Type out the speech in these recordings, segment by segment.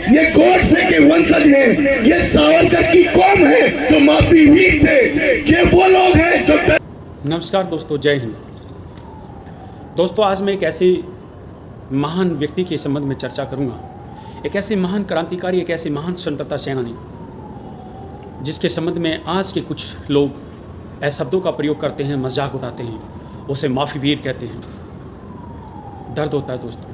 ये गोडसे के वंशज हैं, ये सावरकर की कौम है जो माफी वीर थे, ये वो लोग हैं जो। नमस्कार दोस्तों, जय हिंद। दोस्तों, आज मैं एक ऐसे महान व्यक्ति के संबंध में चर्चा करूंगा, एक ऐसे महान क्रांतिकारी, एक ऐसे महान स्वतंत्रता सेनानी जिसके संबंध में आज के कुछ लोग ऐसे शब्दों का प्रयोग करते हैं, मजाक उड़ाते हैं, उसे माफी वीर कहते हैं। दर्द होता है दोस्तों।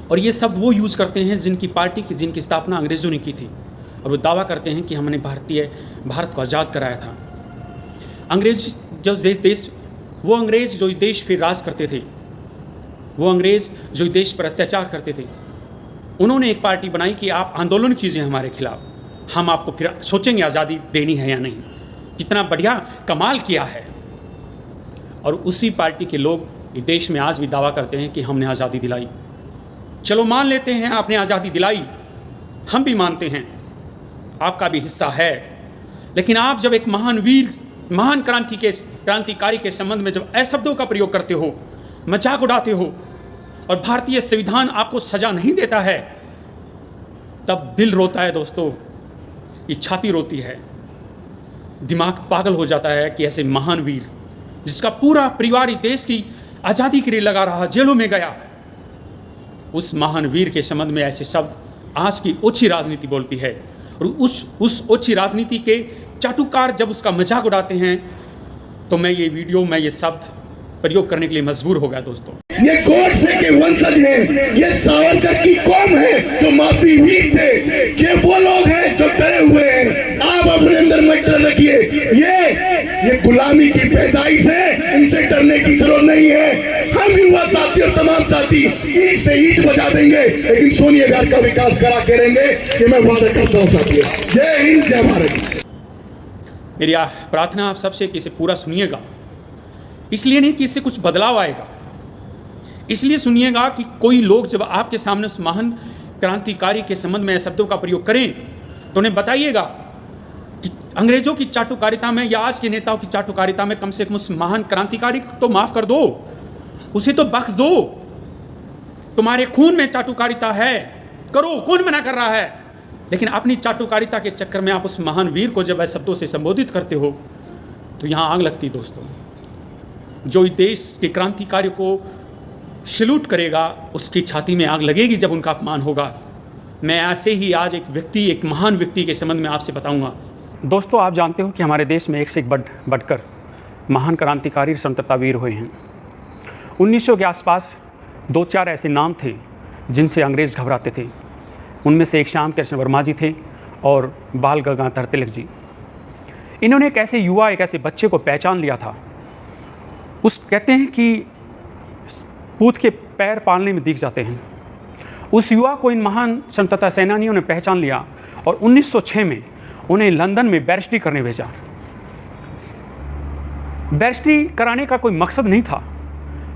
और ये सब वो यूज़ करते हैं जिनकी पार्टी की, जिनकी स्थापना अंग्रेज़ों ने की थी, और वो दावा करते हैं कि हमने भारत को आज़ाद कराया था। अंग्रेज जो देश वो अंग्रेज़ जो देश पर राज करते थे, वो अंग्रेज़ जो देश पर अत्याचार करते थे, उन्होंने एक पार्टी बनाई कि आप आंदोलन कीजिए हमारे खिलाफ, हम आपको फिर सोचेंगे आज़ादी देनी है या नहीं। कितना बढ़िया कमाल किया है। और उसी पार्टी के लोग इस देश में आज भी दावा करते हैं कि हमने आज़ादी दिलाई। चलो मान लेते हैं आपने आज़ादी दिलाई, हम भी मानते हैं आपका भी हिस्सा है। लेकिन आप जब एक महान वीर, महान क्रांतिकारी के संबंध में जब ऐसे शब्दों का प्रयोग करते हो, मजाक उड़ाते हो, और भारतीय संविधान आपको सजा नहीं देता है, तब दिल रोता है दोस्तों, ये छाती रोती है, दिमाग पागल हो जाता है कि ऐसे महान वीर जिसका पूरा परिवार देश की आज़ादी के लिए लगा रहा, जेलों में गया, उस महान वीर के संबंध में ऐसे शब्द आज की ओछी राजनीति बोलती है। और उस ओछी राजनीति के चाटुकार जब उसका मजाक उड़ाते हैं, तो मैं ये शब्द प्रयोग करने के लिए मजबूर हो गया दोस्तों। ये गोडसे के वंशज हैं, ये सावरकर की कौम है जो माफी वीर थे, ये वो लोग हैं जो डरे हुए हैं। आप अपने अंदर मत डर रखिए, ये गुलामी की पैदाइश है, इनसे डरने की जरूरत नहीं है। हम युवा साथी और तमाम साथी ईट से ईट बजा देंगे, लेकिन सोनिया गांधी का विकास करा के रहेंगे, ये मैं वादा करता हूँ साथियों। जय हिंद, जय भारत। मेरी प्रार्थना आप सबसे कि इसे पूरा सुनिएगा, इसलिए नहीं कि इससे कुछ बदलाव आएगा, इसलिए सुनिएगा कि कोई लोग जब आपके सामने उस महान क्रांतिकारी के संबंध में शब्दों का प्रयोग करें, तो उन्हें बताइएगा कि अंग्रेजों की चाटुकारिता में या आज के नेताओं की चाटुकारिता में कम से कम उस महान क्रांतिकारी को तो माफ़ कर दो, उसे तो बख्श दो। तुम्हारे खून में चाटुकारिता है, करो, कौन मना कर रहा है। लेकिन अपनी चाटुकारिता के चक्कर में आप उस महान वीर को जब ऐसे शब्दों से संबोधित करते हो, तो यहाँ आग लगती दोस्तों। जो इस देश के क्रांतिकारी को सैल्यूट करेगा, उसकी छाती में आग लगेगी जब उनका अपमान होगा। मैं ऐसे ही आज एक महान व्यक्ति के संबंध में आपसे बताऊंगा। दोस्तों, आप जानते हो कि हमारे देश में एक से एक बढ़कर महान क्रांतिकारी स्वतंत्रता वीर हुए हैं। 1900 के आसपास 2-4 ऐसे नाम थे जिनसे अंग्रेज़ घबराते थे। उनमें से एक श्याम कृष्ण वर्मा जी थे और बाल गंगाधर तिलक जी। इन्होंने एक ऐसे युवा, एक ऐसे बच्चे को पहचान लिया था। कहते हैं कि पूत के पैर पालने में दिख जाते हैं। उस युवा को इन महान स्वतंत्रता सेनानियों ने पहचान लिया और 1906 में उन्हें लंदन में बैरिस्ट्री करने भेजा। बैरिस्ट्री कराने का कोई मकसद नहीं था,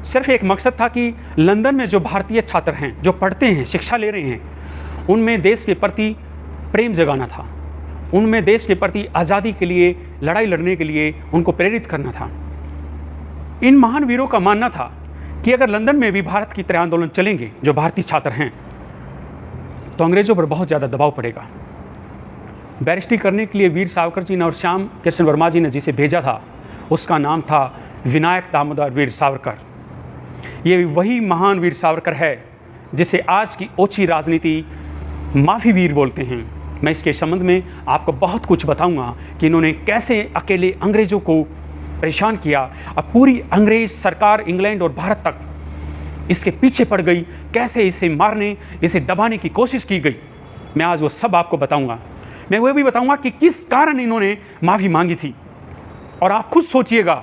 सिर्फ एक मकसद था कि लंदन में जो भारतीय छात्र हैं, जो पढ़ते हैं, शिक्षा ले रहे हैं, उनमें देश के प्रति प्रेम जगाना था, उनमें देश के प्रति आज़ादी के लिए, लड़ाई लड़ने के लिए उनको प्रेरित करना था। इन महान वीरों का मानना था कि अगर लंदन में भी भारत की तरह आंदोलन चलेंगे, जो भारतीय छात्र हैं, तो अंग्रेज़ों पर बहुत ज़्यादा दबाव पड़ेगा। बैरिस्ट्री करने के लिए वीर सावरकर जी ने और श्याम कृष्ण वर्मा जी ने जिसे भेजा था, उसका नाम था विनायक दामोदर वीर सावरकर। ये वही महान वीर सावरकर है जिसे आज की ओछी राजनीति माफ़ी वीर बोलते हैं। मैं इसके संबंध में आपको बहुत कुछ बताऊंगा कि इन्होंने कैसे अकेले अंग्रेज़ों को परेशान किया। अब पूरी अंग्रेज़ सरकार इंग्लैंड और भारत तक इसके पीछे पड़ गई, कैसे इसे मारने, इसे दबाने की कोशिश की गई। मैं आज वो सब आपको बताऊंगा। मैं वो भी बताऊंगा कि किस कारण इन्होंने माफ़ी मांगी थी। और आप खुद सोचिएगा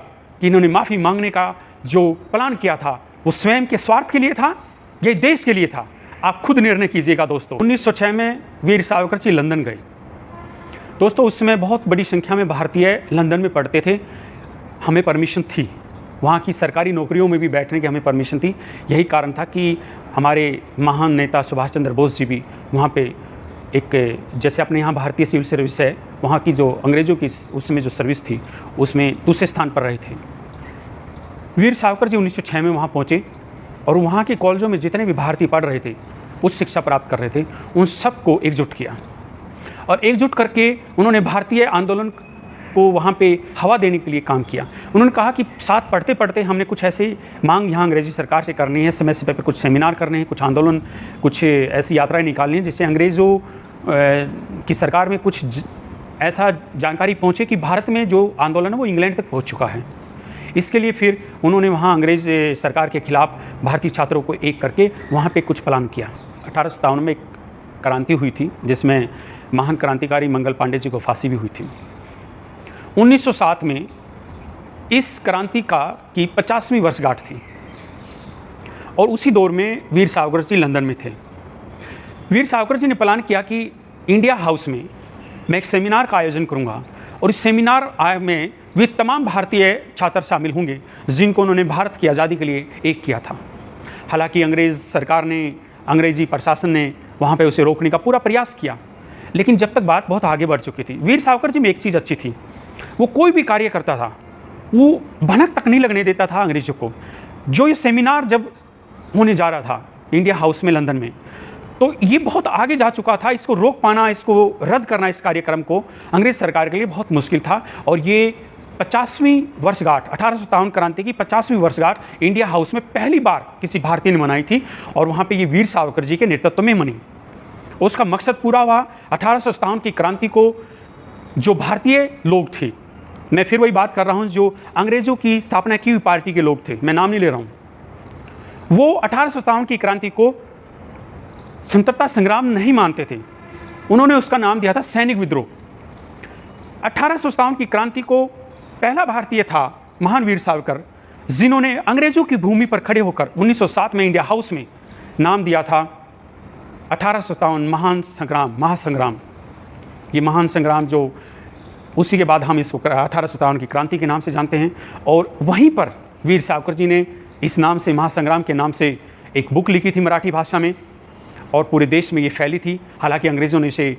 कि इन्होंने माफ़ी मांगने का जो प्लान किया था, वो स्वयं के स्वार्थ के लिए था या देश के लिए था। आप खुद निर्णय कीजिएगा दोस्तों। 1906 में वीर सावरकर जी लंदन गए। दोस्तों, उस समय बहुत बड़ी संख्या में भारतीय लंदन में पढ़ते थे। हमें परमिशन थी, वहाँ की सरकारी नौकरियों में भी बैठने की हमें परमिशन थी। यही कारण था कि हमारे महान नेता सुभाष चंद्र बोस जी भी वहाँ पे एक, जैसे अपने यहाँ भारतीय सिविल सर्विस है, वहाँ की जो अंग्रेज़ों की उस समय जो सर्विस थी, उसमें दूसरे स्थान पर रहे थे। वीर सावरकर जी 1906 में वहाँ पहुँचे और वहाँ के कॉलेजों में जितने भी भारतीय पढ़ रहे थे, उच्च शिक्षा प्राप्त कर रहे थे, उन सबको एकजुट किया और एकजुट करके उन्होंने भारतीय आंदोलन को वहाँ पे हवा देने के लिए काम किया। उन्होंने कहा कि साथ पढ़ते पढ़ते हमने कुछ ऐसे मांग यहाँ अंग्रेज़ी सरकार से करनी है, समय समय पर कुछ सेमिनार करने हैं, कुछ आंदोलन, कुछ ऐसी यात्राएं निकालनी है जिससे अंग्रेज़ों की सरकार में कुछ ऐसा जानकारी पहुँचे कि भारत में जो आंदोलन है वो इंग्लैंड तक पहुँच चुका है। इसके लिए फिर उन्होंने वहाँ अंग्रेज़ सरकार के खिलाफ भारतीय छात्रों को एक करके वहाँ पे कुछ प्लान किया। 1857 में एक क्रांति हुई थी जिसमें महान क्रांतिकारी मंगल पांडे जी को फांसी भी हुई थी। 1907 में इस क्रांति की 50वीं वर्षगांठ थी और उसी दौर में वीर सावरकर जी लंदन में थे। वीर सावरकर जी ने प्लान किया कि इंडिया हाउस में मैं एक सेमिनार का आयोजन करूंगा और इस सेमिनार में वे तमाम भारतीय छात्र शामिल होंगे जिनको उन्होंने भारत की आज़ादी के लिए एक किया था। हालांकि अंग्रेज़ सरकार ने, अंग्रेजी प्रशासन ने वहाँ पे उसे रोकने का पूरा प्रयास किया, लेकिन जब तक बात बहुत आगे बढ़ चुकी थी। वीर सावरकर जी में एक चीज़ अच्छी थी, वो कोई भी कार्य करता था वो भनक तक नहीं लगने देता था अंग्रेज़ों को। जो ये सेमिनार जब होने जा रहा था इंडिया हाउस में लंदन में, तो ये बहुत आगे जा चुका था, इसको रोक पाना, इसको रद्द करना, इस कार्यक्रम को अंग्रेज़ सरकार के लिए बहुत मुश्किल था। और ये 50वीं वर्षगांठ, 1857 क्रांति की 50वीं वर्षगांठ इंडिया हाउस में पहली बार किसी भारतीय ने मनाई थी और वहाँ पे ये वीर सावरकर जी के नेतृत्व में मनी। उसका मकसद पूरा हुआ। 1857 की क्रांति को जो भारतीय लोग थे, मैं फिर वही बात कर रहा हूँ, जो अंग्रेज़ों की स्थापना की हुई पार्टी के लोग थे, मैं नाम नहीं ले रहा हूँ, वो 1857 की क्रांति को स्वतंत्रता संग्राम नहीं मानते थे। उन्होंने उसका नाम दिया था सैनिक विद्रोह। 1857 की क्रांति को पहला भारतीय था महान वीर सावरकर, जिन्होंने अंग्रेज़ों की भूमि पर खड़े होकर 1907 में इंडिया हाउस में नाम दिया था 1857 महान संग्राम, महासंग्राम। ये महान संग्राम जो उसी के बाद हम इसको 1857 की क्रांति के नाम से जानते हैं। और वहीं पर वीर सावरकर जी ने इस नाम से, महासंग्राम के नाम से एक बुक लिखी थी मराठी भाषा में और पूरे देश में ये फैली थी। हालांकि अंग्रेज़ों ने इसे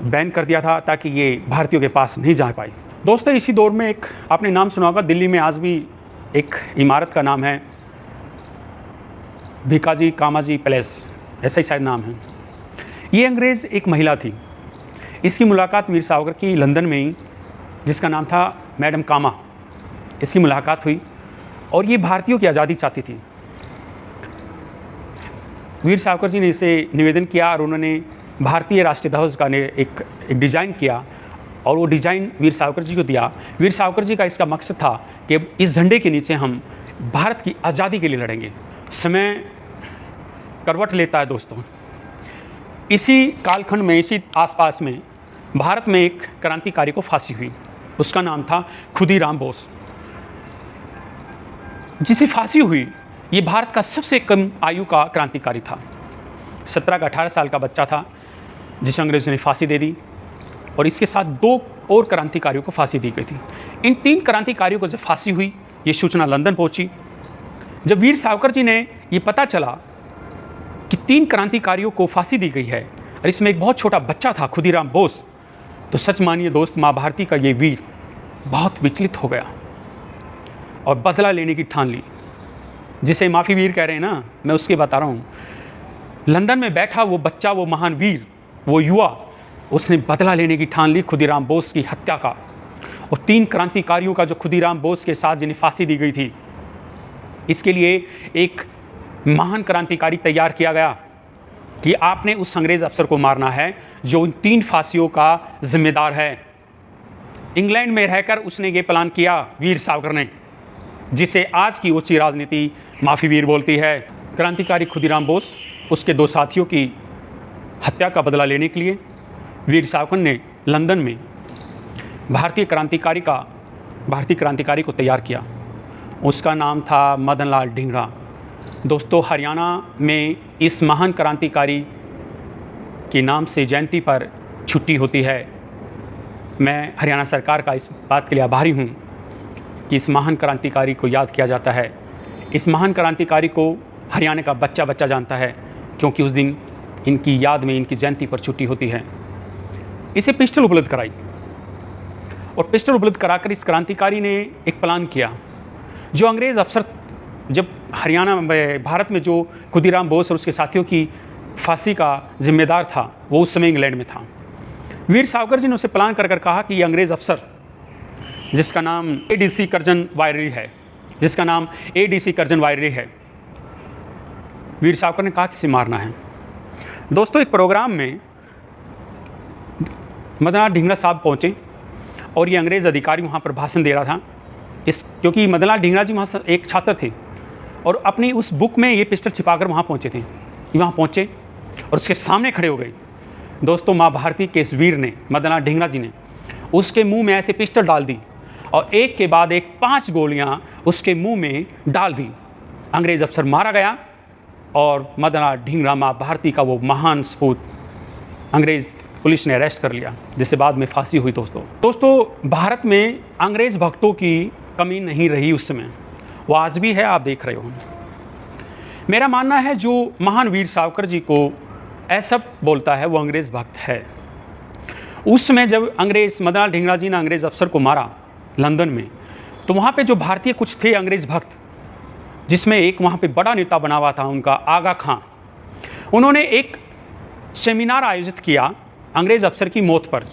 बैन कर दिया था ताकि ये भारतीयों के पास नहीं जा पाई। दोस्तों, इसी दौर में एक आपने नाम सुना होगा, दिल्ली में आज भी एक इमारत का नाम है भिकाजी कामाजी पैलेस, ऐसा ही शायद नाम है। ये अंग्रेज़ एक महिला थी, इसकी मुलाकात वीर सावरकर की लंदन में ही, जिसका नाम था मैडम कामा, इसकी मुलाकात हुई और ये भारतीयों की आज़ादी चाहती थी। वीर सावरकर जी ने इसे निवेदन किया और उन्होंने भारतीय राष्ट्रीय ध्वज का एक डिज़ाइन किया और वो डिज़ाइन वीर सावरकर जी को दिया। वीर सावरकर जी का इसका मकसद था कि इस झंडे के नीचे हम भारत की आज़ादी के लिए लड़ेंगे। समय करवट लेता है दोस्तों। इसी कालखंड में, इसी आसपास में भारत में एक क्रांतिकारी को फांसी हुई, उसका नाम था खुदीराम बोस। जिसे फांसी हुई ये भारत का सबसे कम आयु का क्रांतिकारी था। 17 का 18 साल का बच्चा था जिसे अंग्रेज़ों ने फांसी दे दी और इसके साथ 2 और क्रांतिकारियों को फांसी दी गई थी। इन 3 क्रांतिकारियों को जब फांसी हुई, ये सूचना लंदन पहुंची। जब वीर सावरकर जी ने ये पता चला कि 3 क्रांतिकारियों को फांसी दी गई है और इसमें एक बहुत छोटा बच्चा था खुदीराम बोस, तो सच मानिए दोस्त, माँ भारती का ये वीर बहुत विचलित हो गया और बदला लेने की ठान ली। जिसे माफ़ी वीर कह रहे हैं ना, मैं उसके बता रहा हूँ। लंदन में बैठा वो बच्चा, वो महान वीर, वो युवा, उसने बदला लेने की ठान ली खुदीराम बोस की हत्या का। और 3 क्रांतिकारियों का जो खुदीराम बोस के साथ जिन्हें फांसी दी गई थी, इसके लिए एक महान क्रांतिकारी तैयार किया गया कि आपने उस अंग्रेज़ अफसर को मारना है जो उन 3 फांसियों का जिम्मेदार है। इंग्लैंड में रहकर उसने ये प्लान किया वीर सावरकर ने, जिसे आज की ऊंची राजनीति माफ़ी वीर बोलती है। क्रांतिकारी खुदीराम बोस, उसके 2 साथियों की हत्या का बदला लेने के लिए वीर सावरकर ने लंदन में भारतीय क्रांतिकारी को तैयार किया। उसका नाम था मदन लाल ढींगरा। दोस्तों, हरियाणा में इस महान क्रांतिकारी के नाम से जयंती पर छुट्टी होती है। मैं हरियाणा सरकार का इस बात के लिए आभारी हूँ कि इस महान क्रांतिकारी को याद किया जाता है। इस महान क्रांतिकारी को हरियाणा का बच्चा बच्चा जानता है, क्योंकि उस दिन इनकी याद में, इनकी जयंती पर छुट्टी होती है। इसे पिस्टल उपलब्ध कराई और पिस्टल उपलब्ध कराकर इस क्रांतिकारी ने एक प्लान किया। जो अंग्रेज़ अफसर जब हरियाणा में, भारत में जो खुदीराम बोस और उसके साथियों की फांसी का जिम्मेदार था वो उस समय इंग्लैंड में था। वीर सावरकर जी ने उसे प्लान कर कहा कि ये अंग्रेज़ अफसर जिसका नाम एडीसी कर्जन वायरी है, वीर सावरकर ने कहा कि इसे मारना है। दोस्तों, एक प्रोग्राम में मदनलाल ढींगरा साहब पहुँचे और ये अंग्रेज़ अधिकारी वहाँ पर भाषण दे रहा था। क्योंकि मदनलाल ढींगरा जी वहाँ एक छात्र थे और अपनी उस बुक में ये पिस्टल छिपाकर वहाँ पहुँचे थे। वहाँ पहुँचे और उसके सामने खड़े हो गए। दोस्तों, माँ भारती के इस वीर ने, मदनलाल ढींगरा जी ने, उसके मुंह में ऐसे पिस्टल डाल दी और एक के बाद एक 5 गोलियाँ उसके मुंह में डाल दी। अंग्रेज़ अफसर मारा गया और मदनलाल ढींगरा, माँ भारती का वो महान सपूत, अंग्रेज़ पुलिस ने अरेस्ट कर लिया, जिससे बाद में फांसी हुई। दोस्तों, भारत में अंग्रेज़ भक्तों की कमी नहीं रही उस समय, वो आज भी है, आप देख रहे हो। मेरा मानना है जो महान वीर सावरकर जी को ऐसा बोलता है वो अंग्रेज़ भक्त है। उस समय जब मदनलाल ढींगरा जी ने अंग्रेज़ अफसर को मारा लंदन में, तो वहाँ पे जो भारतीय कुछ थे अंग्रेज़ भक्त, जिसमें एक वहाँ पे बड़ा नेता बना हुआ था उनका आगा खां, उन्होंने एक सेमिनार आयोजित किया अंग्रेज़ अफसर की मौत पर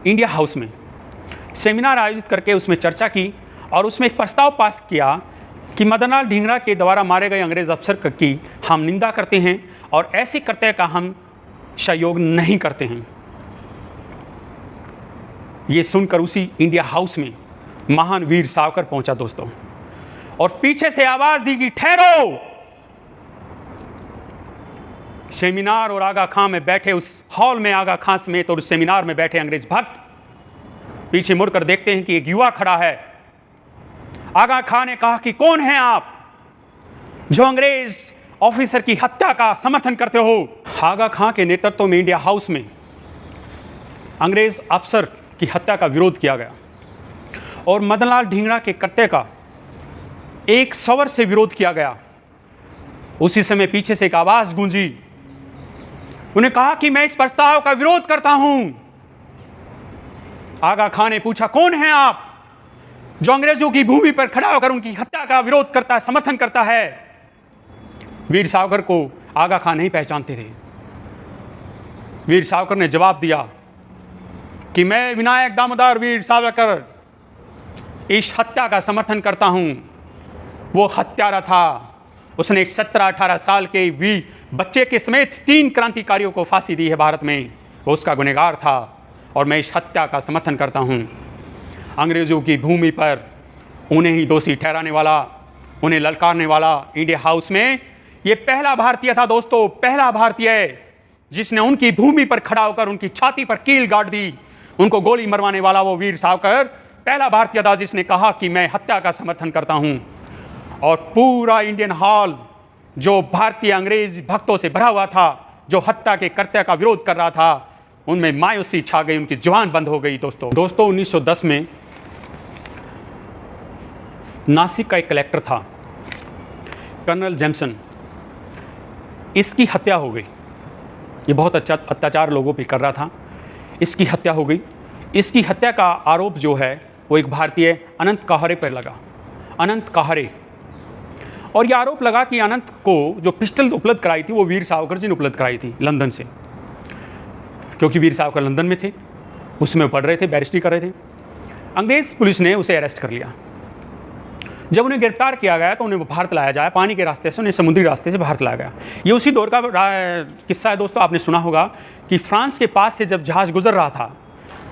इंडिया हाउस में। सेमिनार आयोजित करके उसमें चर्चा की और उसमें एक प्रस्ताव पास किया कि मदनलाल ढींगरा के द्वारा मारे गए अंग्रेज़ अफसर की हम निंदा करते हैं और ऐसे कर्तव्य का हम सहयोग नहीं करते हैं। ये सुनकर उसी इंडिया हाउस में महान वीर सावरकर पहुंचा दोस्तों, और पीछे से आवाज़ दी कि ठहरो। सेमिनार और आगा खां में बैठे, उस हॉल में आगा खां समेत और उस सेमिनार में बैठे अंग्रेज़ भक्त पीछे मुड़कर देखते हैं कि एक युवा खड़ा है। आगा खां ने कहा कि कौन है आप जो अंग्रेज़ ऑफिसर की हत्या का समर्थन करते हो। आगा खां के नेतृत्व में इंडिया हाउस में अंग्रेज़ अफसर की हत्या का विरोध किया गया और मदनलाल ढींगरा के कर्तव्य का एक स्वर से विरोध किया गया। उसी समय पीछे से एक आवाज़ गूंजी, उन्हें कहा कि मैं इस प्रस्ताव का विरोध करता हूं। आगा खां ने पूछा, कौन हैं आप जो अंग्रेजों की भूमि पर खड़ा होकर उनकी हत्या का विरोध करता है, समर्थन करता है। वीर सावरकर को आगा खां नहीं पहचानते थे। वीर सावरकर ने जवाब दिया कि मैं विनायक दामोदर वीर सावरकर इस हत्या का समर्थन करता हूं। वो हत्यारा था, उसने 17-18 साल के वीर बच्चे के समेत 3 क्रांतिकारियों को फांसी दी है भारत में। वो उसका गुनहगार था और मैं इस हत्या का समर्थन करता हूं। अंग्रेज़ों की भूमि पर उन्हें ही दोषी ठहराने वाला, उन्हें ललकारने वाला इंडिया हाउस में ये पहला भारतीय था दोस्तों, पहला भारतीय जिसने उनकी भूमि पर खड़ा होकर उनकी छाती पर कील गाड़ दी, उनको गोली मरवाने वाला वो वीर सावरकर पहला भारतीय था जिसने कहा कि मैं हत्या का समर्थन करता हूं। और पूरा इंडियन हॉल जो भारतीय अंग्रेज भक्तों से भरा हुआ था, जो हत्या के कर्तव्य का विरोध कर रहा था, उनमें मायूसी छा गई, उनकी जुबान बंद हो गई। दोस्तों 1910 में नासिक का एक कलेक्टर था कर्नल जेम्सन, इसकी हत्या हो गई। ये बहुत अच्छा अत्याचार लोगों पे कर रहा था, इसकी हत्या हो गई। इसकी हत्या का आरोप जो है वो एक भारतीय अनंत काहरे पर लगा, अनंत काहरे। और ये आरोप लगा कि अनंत को जो पिस्टल उपलब्ध कराई थी वो वीर सावरकर जी ने उपलब्ध कराई थी लंदन से, क्योंकि वीर सावरकर लंदन में थे, उसमें पढ़ रहे थे, बैरिस्ट्री कर रहे थे। अंग्रेज़ पुलिस ने उसे अरेस्ट कर लिया। जब उन्हें गिरफ्तार किया गया तो उन्हें भारत लाया जाए, पानी के रास्ते से, उन्हें समुद्री रास्ते से भारत लाया गया। ये उसी दौर का किस्सा है दोस्तों। आपने सुना होगा कि फ्रांस के पास से जब जहाज़ गुजर रहा था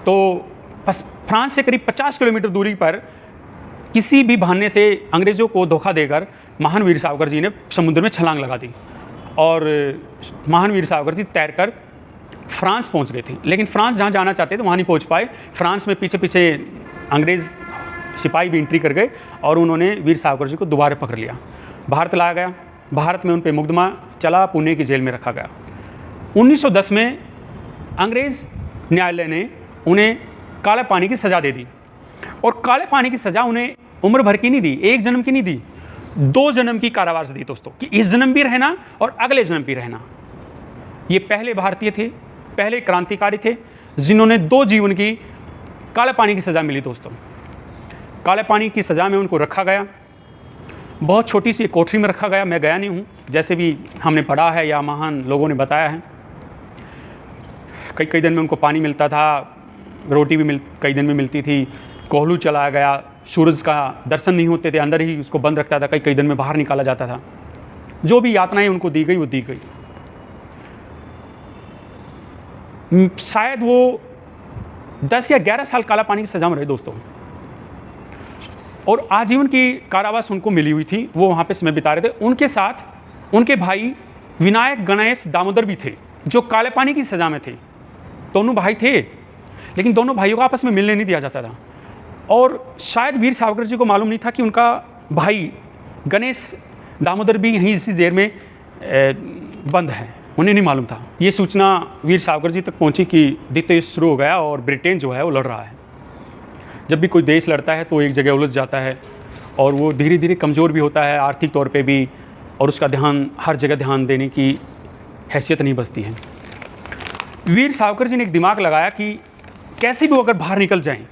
तो फ्रांस से करीब 50 किलोमीटर दूरी पर किसी भी बहाने से अंग्रेज़ों को धोखा देकर महान वीर सावरकर जी ने समुद्र में छलांग लगा दी और महान वीर सावरकर जी तैरकर फ्रांस पहुंच गए थे। लेकिन फ्रांस जहां जाना चाहते थे वहां नहीं पहुंच पाए। फ्रांस में पीछे पीछे अंग्रेज़ सिपाही भी एंट्री कर गए और उन्होंने वीर सावरकर जी को दोबारा पकड़ लिया, भारत लाया गया। भारत में उन पर मुकदमा चला, पुणे की जेल में रखा गया। 1910 में अंग्रेज़ न्यायालय ने उन्हें काले पानी की सज़ा दे दी, और काले पानी की सज़ा उन्हें उम्र भर की नहीं दी, 1 जन्म की नहीं दी, 2 जन्म की कारावास दी दोस्तों, कि इस जन्म भी रहना और अगले जन्म भी रहना। ये पहले भारतीय थे, पहले क्रांतिकारी थे जिन्होंने 2 जीवन की काले पानी की सज़ा मिली दोस्तों। काले पानी की सज़ा में उनको रखा गया बहुत छोटी सी कोठरी में रखा गया, मैं गया नहीं हूँ, जैसे भी हमने पढ़ा है या महान लोगों ने बताया है। कई दिन में उनको पानी मिलता था, रोटी भी कई दिन में मिलती थी, कोहलू चलाया गया, सूरज का दर्शन नहीं होते थे, अंदर ही उसको बंद रखता था, कई दिन में बाहर निकाला जाता था। जो भी यातनाएं उनको दी गई वो दी गई। शायद वो 10 या 11 साल काला पानी की सजा में रहे दोस्तों, और आजीवन की कारावास उनको मिली हुई थी। वो वहाँ पे समय बिता रहे थे। उनके साथ उनके भाई विनायक, गणेश, दामोदर भी थे, जो काले पानी की सज़ा में थे। दोनों भाई थे, लेकिन दोनों भाइयों को आपस में मिलने नहीं दिया जाता था। और शायद वीर सावरकर जी को मालूम नहीं था कि उनका भाई गणेश, दामोदर भी यहीं इसी जेल में बंद है, उन्हें नहीं मालूम था। ये सूचना वीर सावरकर जी तक पहुंची कि द्वितीय युद्ध शुरू हो गया और ब्रिटेन जो है वो लड़ रहा है। जब भी कोई देश लड़ता है तो एक जगह उलझ जाता है और वो धीरे धीरे कमज़ोर भी होता है, आर्थिक तौर पे भी, और उसका ध्यान हर जगह ध्यान देने की हैसियत नहीं बचती है। वीर सावरकर जी ने एक दिमाग लगाया कि कैसे भी वो अगर बाहर निकल जाएं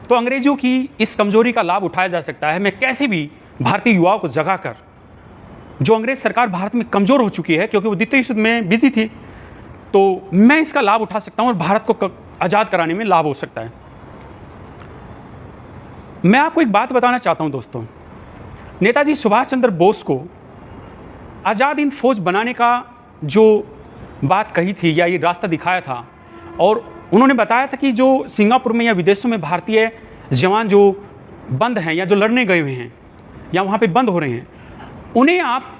तो अंग्रेज़ों की इस कमज़ोरी का लाभ उठाया जा सकता है। मैं कैसे भी भारतीय युवाओं को जगा कर, जो अंग्रेज़ सरकार भारत में कमज़ोर हो चुकी है क्योंकि वो द्वितीय युद्ध में बिजी थी, तो मैं इसका लाभ उठा सकता हूँ और भारत को आज़ाद कराने में लाभ हो सकता है। मैं आपको एक बात बताना चाहता हूँ दोस्तों, नेताजी सुभाष चंद्र बोस को आज़ाद हिंद फौज बनाने का जो बात कही थी या ये रास्ता दिखाया था, और उन्होंने बताया था कि जो सिंगापुर में या विदेशों में भारतीय जवान जो बंद हैं या जो लड़ने गए हुए हैं या वहाँ पे बंद हो रहे हैं, उन्हें आप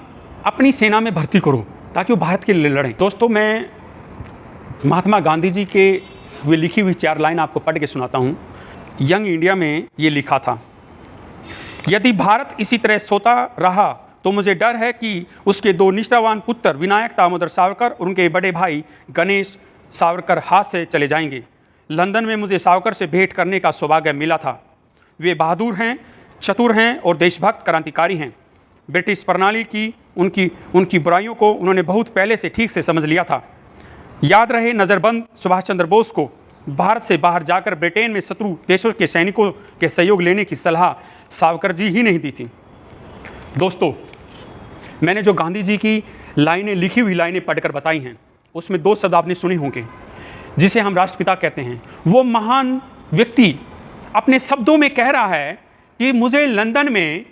अपनी सेना में भर्ती करो ताकि वो भारत के लिए लड़ें। दोस्तों, मैं महात्मा गांधी जी के वे लिखी हुई 4 लाइन आपको पढ़ के सुनाता हूँ। यंग इंडिया में ये लिखा था, यदि भारत इसी तरह सोता रहा तो मुझे डर है कि उसके 2 निष्ठावान पुत्र विनायक दामोदर सावरकर और उनके बड़े भाई गणेश सावरकर हाथ से चले जाएंगे। लंदन में मुझे सावरकर से भेंट करने का सौभाग्य मिला था। वे बहादुर हैं, चतुर हैं और देशभक्त क्रांतिकारी हैं। ब्रिटिश प्रणाली की उनकी बुराइयों को उन्होंने बहुत पहले से ठीक से समझ लिया था। याद रहे, नज़रबंद सुभाष चंद्र बोस को भारत से बाहर जाकर ब्रिटेन में शत्रु देशों के सैनिकों के सहयोग लेने की सलाह सावरकर जी ही नहीं दी थी। दोस्तों, मैंने जो गांधी जी की लाइनें, लिखी हुई लाइनें पढ़कर बताई हैं, उसमें 2 शब्द आपने सुने होंगे जिसे हम राष्ट्रपिता कहते हैं। वो महान व्यक्ति अपने शब्दों में कह रहा है कि मुझे लंदन में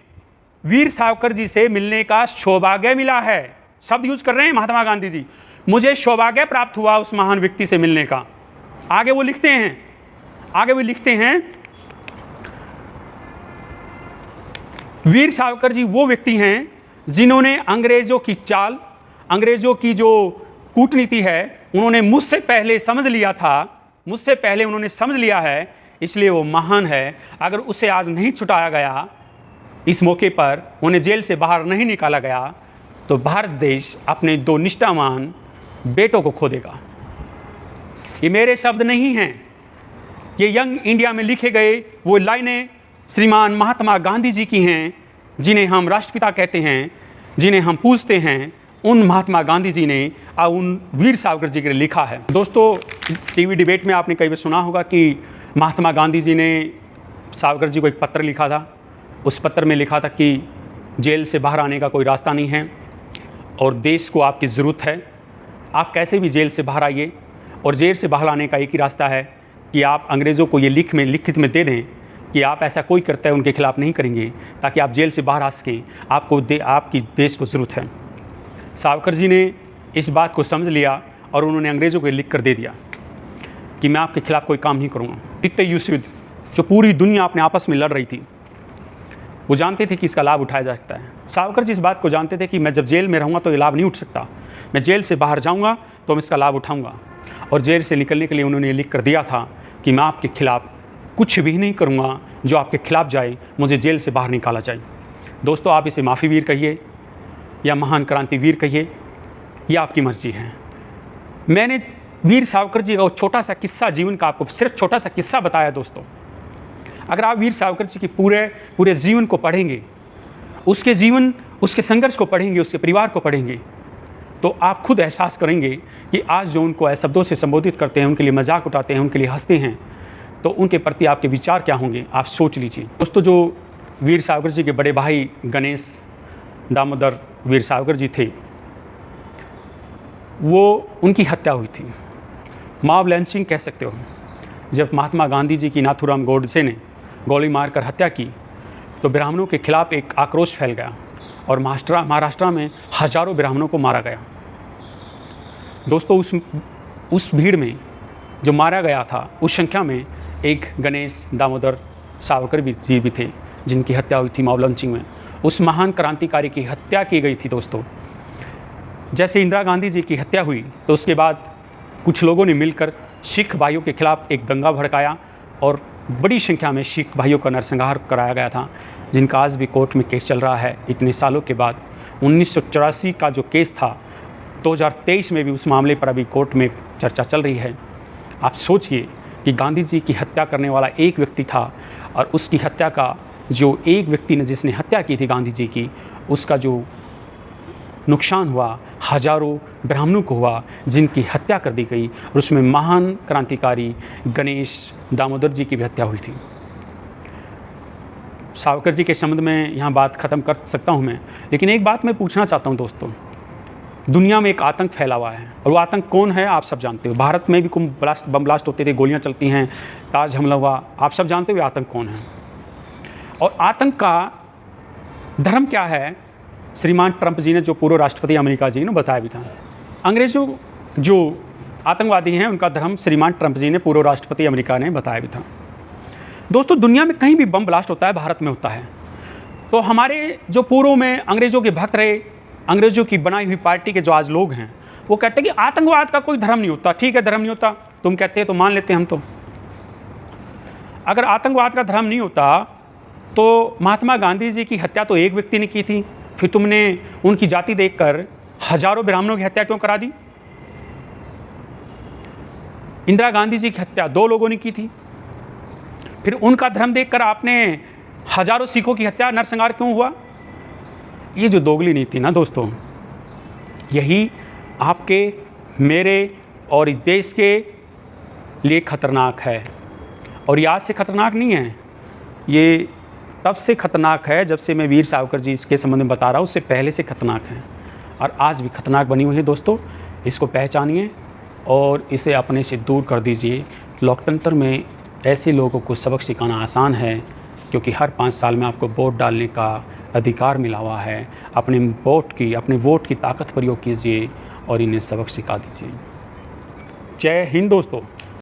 वीर सावरकर जी से मिलने का सौभाग्य मिला है। शब्द यूज कर रहे हैं महात्मा गांधी जी, मुझे सौभाग्य प्राप्त हुआ उस महान व्यक्ति से मिलने का। आगे वो लिखते हैं, वीर सावरकर जी वो व्यक्ति हैं जिन्होंने अंग्रेज़ों की चाल, अंग्रेज़ों की जो कूटनीति है, उन्होंने मुझसे पहले समझ लिया है, इसलिए वो महान है। अगर उसे आज नहीं छुटाया गया, इस मौके पर उन्हें जेल से बाहर नहीं निकाला गया, तो भारत देश अपने 2 निष्ठावान बेटों को खो देगा। ये मेरे शब्द नहीं हैं, ये यंग इंडिया में लिखे गए वो लाइनें श्रीमान महात्मा गांधी जी की हैं, जिन्हें हम राष्ट्रपिता कहते हैं, जिन्हें हम पूजते हैं। उन महात्मा गांधी जी ने उन वीर सावरकर जी के लिए लिखा है। दोस्तों, टीवी डिबेट में आपने कई बार सुना होगा कि महात्मा गांधी जी ने सावरकर जी को एक पत्र लिखा था। उस पत्र में लिखा था कि जेल से बाहर आने का कोई रास्ता नहीं है और देश को आपकी ज़रूरत है। आप कैसे भी जेल से बाहर आइए, और जेल से बाहर आने का एक ही रास्ता है कि आप अंग्रेज़ों को ये लिखित में दे दें कि आप ऐसा कोई करता है उनके खिलाफ़ नहीं करेंगे, ताकि आप जेल से बाहर आ सकें। आपकी देश को ज़रूरत है। सावरकर जी ने इस बात को समझ लिया और उन्होंने अंग्रेज़ों को लिख कर दे दिया कि मैं आपके खिलाफ़ कोई काम नहीं करूँगा। द्वितीय युद्ध जो पूरी दुनिया अपने आपस में लड़ रही थी, वो जानते थे कि इसका लाभ उठाया जा सकता है। सावरकर जी इस बात को जानते थे कि मैं जब जेल में रहूँगा तो ये लाभ नहीं उठ सकता, मैं जेल से बाहर जाऊँगा तो मैं इसका लाभ उठाऊँगा। और जेल से निकलने के लिए उन्होंने लिख कर दिया था कि मैं आपके खिलाफ़ कुछ भी नहीं करूँगा जो आपके खिलाफ़ जाए, मुझे जेल से बाहर निकाला जाए। दोस्तों, आप इसे माफ़ी वीर कहिए या महान क्रांतिवीर कहिए, यह आपकी मर्जी है। मैंने वीर सावरकर जी का छोटा सा किस्सा, जीवन का आपको सिर्फ छोटा सा किस्सा बताया। दोस्तों, अगर आप वीर सावरकर जी के पूरे जीवन को पढ़ेंगे, उसके जीवन, उसके संघर्ष को पढ़ेंगे, उसके परिवार को पढ़ेंगे, तो आप खुद एहसास करेंगे कि आज जो उनको ऐसे शब्दों से संबोधित करते हैं, उनके लिए मजाक उठाते हैं, उनके लिए हंसते हैं, तो उनके प्रति आपके विचार क्या होंगे, आप सोच लीजिए। दोस्तों, जो वीर सावरकर जी के बड़े भाई गणेश दामोदर वीर सावरकर जी थे, वो उनकी हत्या हुई थी। मॉब लिंचिंग कह सकते हो। जब महात्मा गांधी जी की नाथूराम गोडसे ने गोली मारकर हत्या की तो ब्राह्मणों के खिलाफ एक आक्रोश फैल गया और महाराष्ट्र में हजारों ब्राह्मणों को मारा गया। दोस्तों उस भीड़ में जो मारा गया था उस संख्या में एक गणेश दामोदर सावरकर जी भी थे, जिनकी हत्या हुई थी मॉब लिंचिंग में। उस महान क्रांतिकारी की हत्या की गई थी दोस्तों। जैसे इंदिरा गांधी जी की हत्या हुई तो उसके बाद कुछ लोगों ने मिलकर सिख भाइयों के खिलाफ एक दंगा भड़काया और बड़ी संख्या में सिख भाइयों का नरसंहार कराया गया था, जिनका आज भी कोर्ट में केस चल रहा है इतने सालों के बाद। 1984 का जो केस था 2023 में भी उस मामले पर अभी कोर्ट में चर्चा चल रही है। आप सोचिए कि गांधी जी की हत्या करने वाला एक व्यक्ति था और उसकी हत्या का जो एक व्यक्ति ने जिसने हत्या की थी गांधी जी की, उसका जो नुकसान हुआ हजारों ब्राह्मणों को हुआ जिनकी हत्या कर दी गई, और उसमें महान क्रांतिकारी गणेश दामोदर जी की भी हत्या हुई थी। सावरकर जी के संबंध में यहाँ बात ख़त्म कर सकता हूँ मैं, लेकिन एक बात मैं पूछना चाहता हूँ दोस्तों। दुनिया में एक आतंक फैला हुआ है और वो आतंक कौन है आप सब जानते हो। भारत में भी बम ब्लास्ट होते थे, गोलियाँ चलती हैं, ताज हमला हुआ, आप सब जानते हो आतंक कौन है। और आतंक का धर्म क्या है, श्रीमान ट्रंप जी ने, जो पूर्व राष्ट्रपति अमेरिका जी ने बताया भी था। अंग्रेज़ों जो आतंकवादी हैं उनका धर्म श्रीमान ट्रंप जी ने, पूर्व राष्ट्रपति अमेरिका ने बताया भी था। दोस्तों दुनिया में कहीं भी बम ब्लास्ट होता है, भारत में होता है, तो हमारे जो पूर्व में अंग्रेज़ों के भक्त रहे, अंग्रेज़ों की बनाई हुई पार्टी के जो आज लोग हैं, वो कहते हैं कि आतंकवाद का कोई धर्म नहीं होता। ठीक है, धर्म नहीं होता, तुम कहते हैं तो मान लेते हैं हम। तो अगर आतंकवाद का धर्म नहीं होता तो महात्मा गांधी जी की हत्या तो एक व्यक्ति ने की थी, फिर तुमने उनकी जाति देखकर हजारों ब्राह्मणों की हत्या क्यों करा दी? इंदिरा गांधी जी की हत्या 2 लोगों ने की थी, फिर उनका धर्म देखकर आपने हजारों सिखों की हत्या, नरसंहार क्यों हुआ? ये जो दोगली नीति ना दोस्तों, यही आपके, मेरे और इस देश के लिए खतरनाक है। और ये आज से खतरनाक नहीं है, ये तब से खतरनाक है जब से मैं वीर सावरकर जी इसके संबंध में बता रहा हूँ, उससे पहले से खतरनाक है और आज भी खतरनाक बनी हुई है। दोस्तों इसको पहचानिए और इसे अपने से दूर कर दीजिए। लोकतंत्र में ऐसे लोगों को सबक सिखाना आसान है, क्योंकि हर 5 साल में आपको वोट डालने का अधिकार मिला हुआ है। अपने वोट की ताकत प्रयोग कीजिए और इन्हें सबक सिखा दीजिए। जय हिंद दोस्तों।